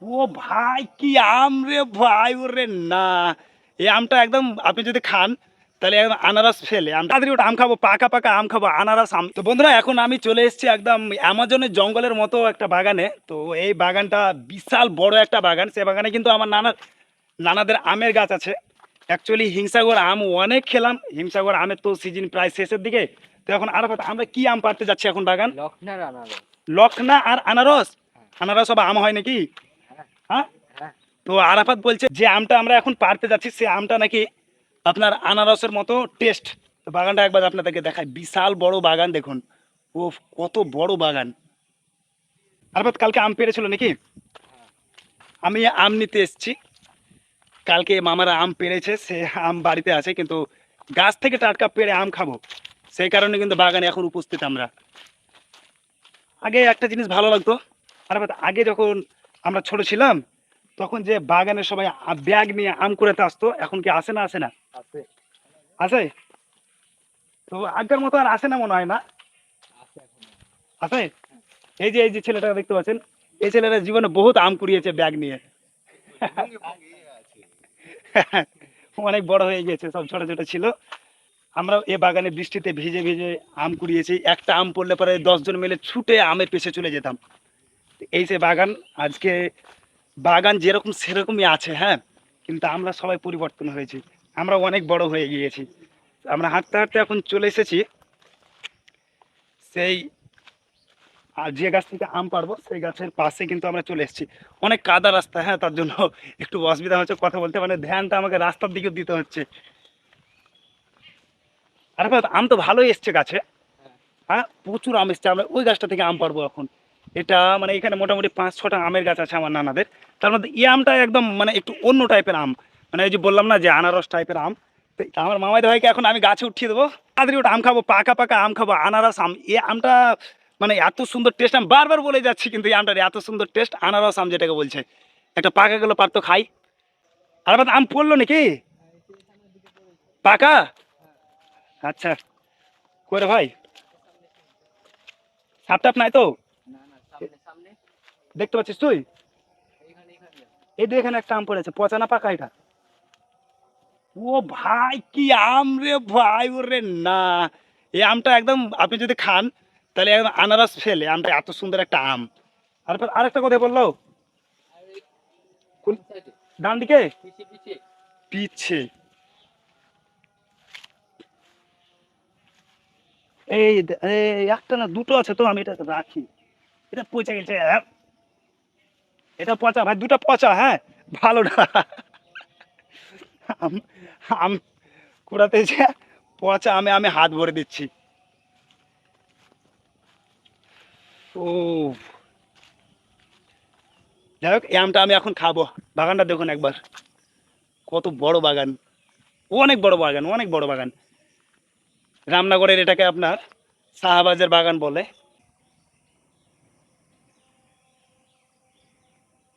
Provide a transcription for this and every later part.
ও ভাই কি আম রে ভাই, ওরে না, এই আমটা একদম আপনি যদি খান তাহলে একদম আনারস ফেলে আম তাড়াতাড়ি ওটা আম খাবো, পাকা পাকা আম খাবো, আনারস আম। তো বন্ধুরা এখন আমি চলে এসেছি একদম অ্যামাজনের জঙ্গলের মতো একটা বাগানে। তো এই বাগানটা বিশাল বড় একটা বাগান। সে বাগানে কিন্তু আমার নানাদের আমের গাছ আছে। অ্যাকচুয়ালি হিমসাগর আম অনেক খেলাম, হিমসাগর আমের তো সিজন প্রায় শেষের দিকে। তো এখন আরাফাত আমরা কি আম পাড়তে যাচ্ছি এখন বাগান? লক্ষণের আনারস। লখনা আর আনারস। হ্যাঁ। আনারস আবার আম হয় নাকি? হ্যাঁ। হ্যাঁ। হ্যাঁ। তো আরাফাত বলছে যে আমটা আমরা এখন পাড়তে যাচ্ছি সে আমটা নাকি আপনার আনারসের মতো টেস্ট। তো বাগানটা একবার আপনাদেরকে দেখায়, বিশাল বড় বাগান দেখুন। ও কত বড় বাগান। আরাফাত কালকে আম পেড়েছিল নাকি? হ্যাঁ। আমি আম নিতে এসেছি। কালকে মামারা আম পেড়েছে, সে আম বাড়িতে আছে, কিন্তু গাছ থেকে টাটকা পেড়ে আম খাবো সেই কারণে কিন্তু বাগানে এখন উপস্থিত আমরা। আগে একটা জিনিস ভালো লাগতো আরাফাত, আগে যখন আমরা ছোট ছিলাম তখন যে বাগানে সবাই ব্যাগ নিয়ে আম কুড়াতে আসতো, এখন কি আসে না আসে না? আছে। আছে। তো আগের মতো আর আসে না মনে হয় না। আছে এখনো। আছে। এই যে ছেলেটা দেখতে পাচ্ছেন, এই ছেলেটা জীবনে বহুত আম কুড়িয়েছে ব্যাগ নিয়ে। অনেক বড় হয়ে গেছে, সব ছোট ছোট ছিল। আমরা এ বাগানে বৃষ্টিতে ভিজে ভিজে আম কুড়িয়েছি। একটা আম পড়লে পরে 10 জন মিলে ছুটে আমের পেছে চলে যেতাম। এই যে বাগান, আজকে বাগান যেরকম সেরকমই আছে, হ্যাঁ, কিন্তু আমরা সবাই পরিবর্তন হয়েছি, আমরা অনেক বড় হয়ে গিয়েছি। আমরা হাঁটতে হাঁটতে এখন চলে এসেছি সেই আর যে গাছ থেকে আম পারবো সেই গাছের পাশে কিন্তু আমরা চলে এসেছি। অনেক কাদা রাস্তা, হ্যাঁ, তার জন্য একটু অসুবিধা হচ্ছে কথা বলতে, মানে ধ্যানটা আমাকে রাস্তার দিকে দিতে হচ্ছে। আরে ভাই আম তো ভালোই এসছে গাছে। হ্যাঁ। হ্যাঁ, প্রচুর আম এসছে। আমরা ওই গাছটা থেকে আম পারবো এখন। এটা মানে এখানে মোটামুটি 5-6টা আমের গাছ আছে আমার নানাদের। তার মধ্যে এই আমটা একদম মানে একটু অন্য টাইপের আম, মানে ওই যে বললাম না যে আনারস টাইপের আম। তো আমার মামাই ভাইকে এখন আমি গাছে উঠিয়ে দেবো, তাড়াতাড়ি ওটা আম খাবো, পাকা পাকা আম খাবো, আনারস আম। এই আমটা মানে এত সুন্দর টেস্ট, আমি বারবার বলে যাচ্ছি কিন্তু এই আমটার এত সুন্দর টেস্ট, আনারস আম যেটাকে বলছে। একটা পাকা গেলো পারতো খাই। আর বাদ আম পড়লো নাকি? হ্যাঁ, এই যে এখানের দিকে পড়েছে। পাকা। হ্যাঁ। আচ্ছা। করে ভাই এই সামনে সামনে। সাপ টাপ নাই তো? না না, সামনে সামনে। দেখতে পাচ্ছিস তুই? এইখানে এইখানে আছে। এই যে এখানে একটা আম পড়েছে, পচা না পাকা এটা? ও ভাই কি আম রে ভাই, ওরে না, এই আমটা একদম আপনি যদি খান তাহলে একদম আনারস ফেলে আমটা, এত সুন্দর একটা আম। আর আরেকটা কথা বললো, আর এই কোন ডান সাইডে ডান দিকে? পিছে পিছে। পিছে। এই একটা না দুটো আছে, তো আমি এটা রাখি। এটা পচে গেছে, হ্যাঁ। এটা পচা ভাই, দুটো পচা, হ্যাঁ, ভালো না। আম আম কুড়াতে যে পচা আমে আমি হাত ভরে দিচ্ছি। ও যাই হোক, এই আমটা আমি এখন খাবো। বাগানটা দেখুন একবার, কত বড় বাগান, অনেক বড় বাগান, অনেক বড় বাগান। রামনগরের এটাকে আপনার শাহবাজের বাগান বলে।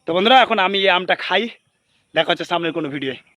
তো বন্ধুরা এখন আমি এই আমটা খাই। দেখা হচ্ছে সামনের কোনো ভিডিও।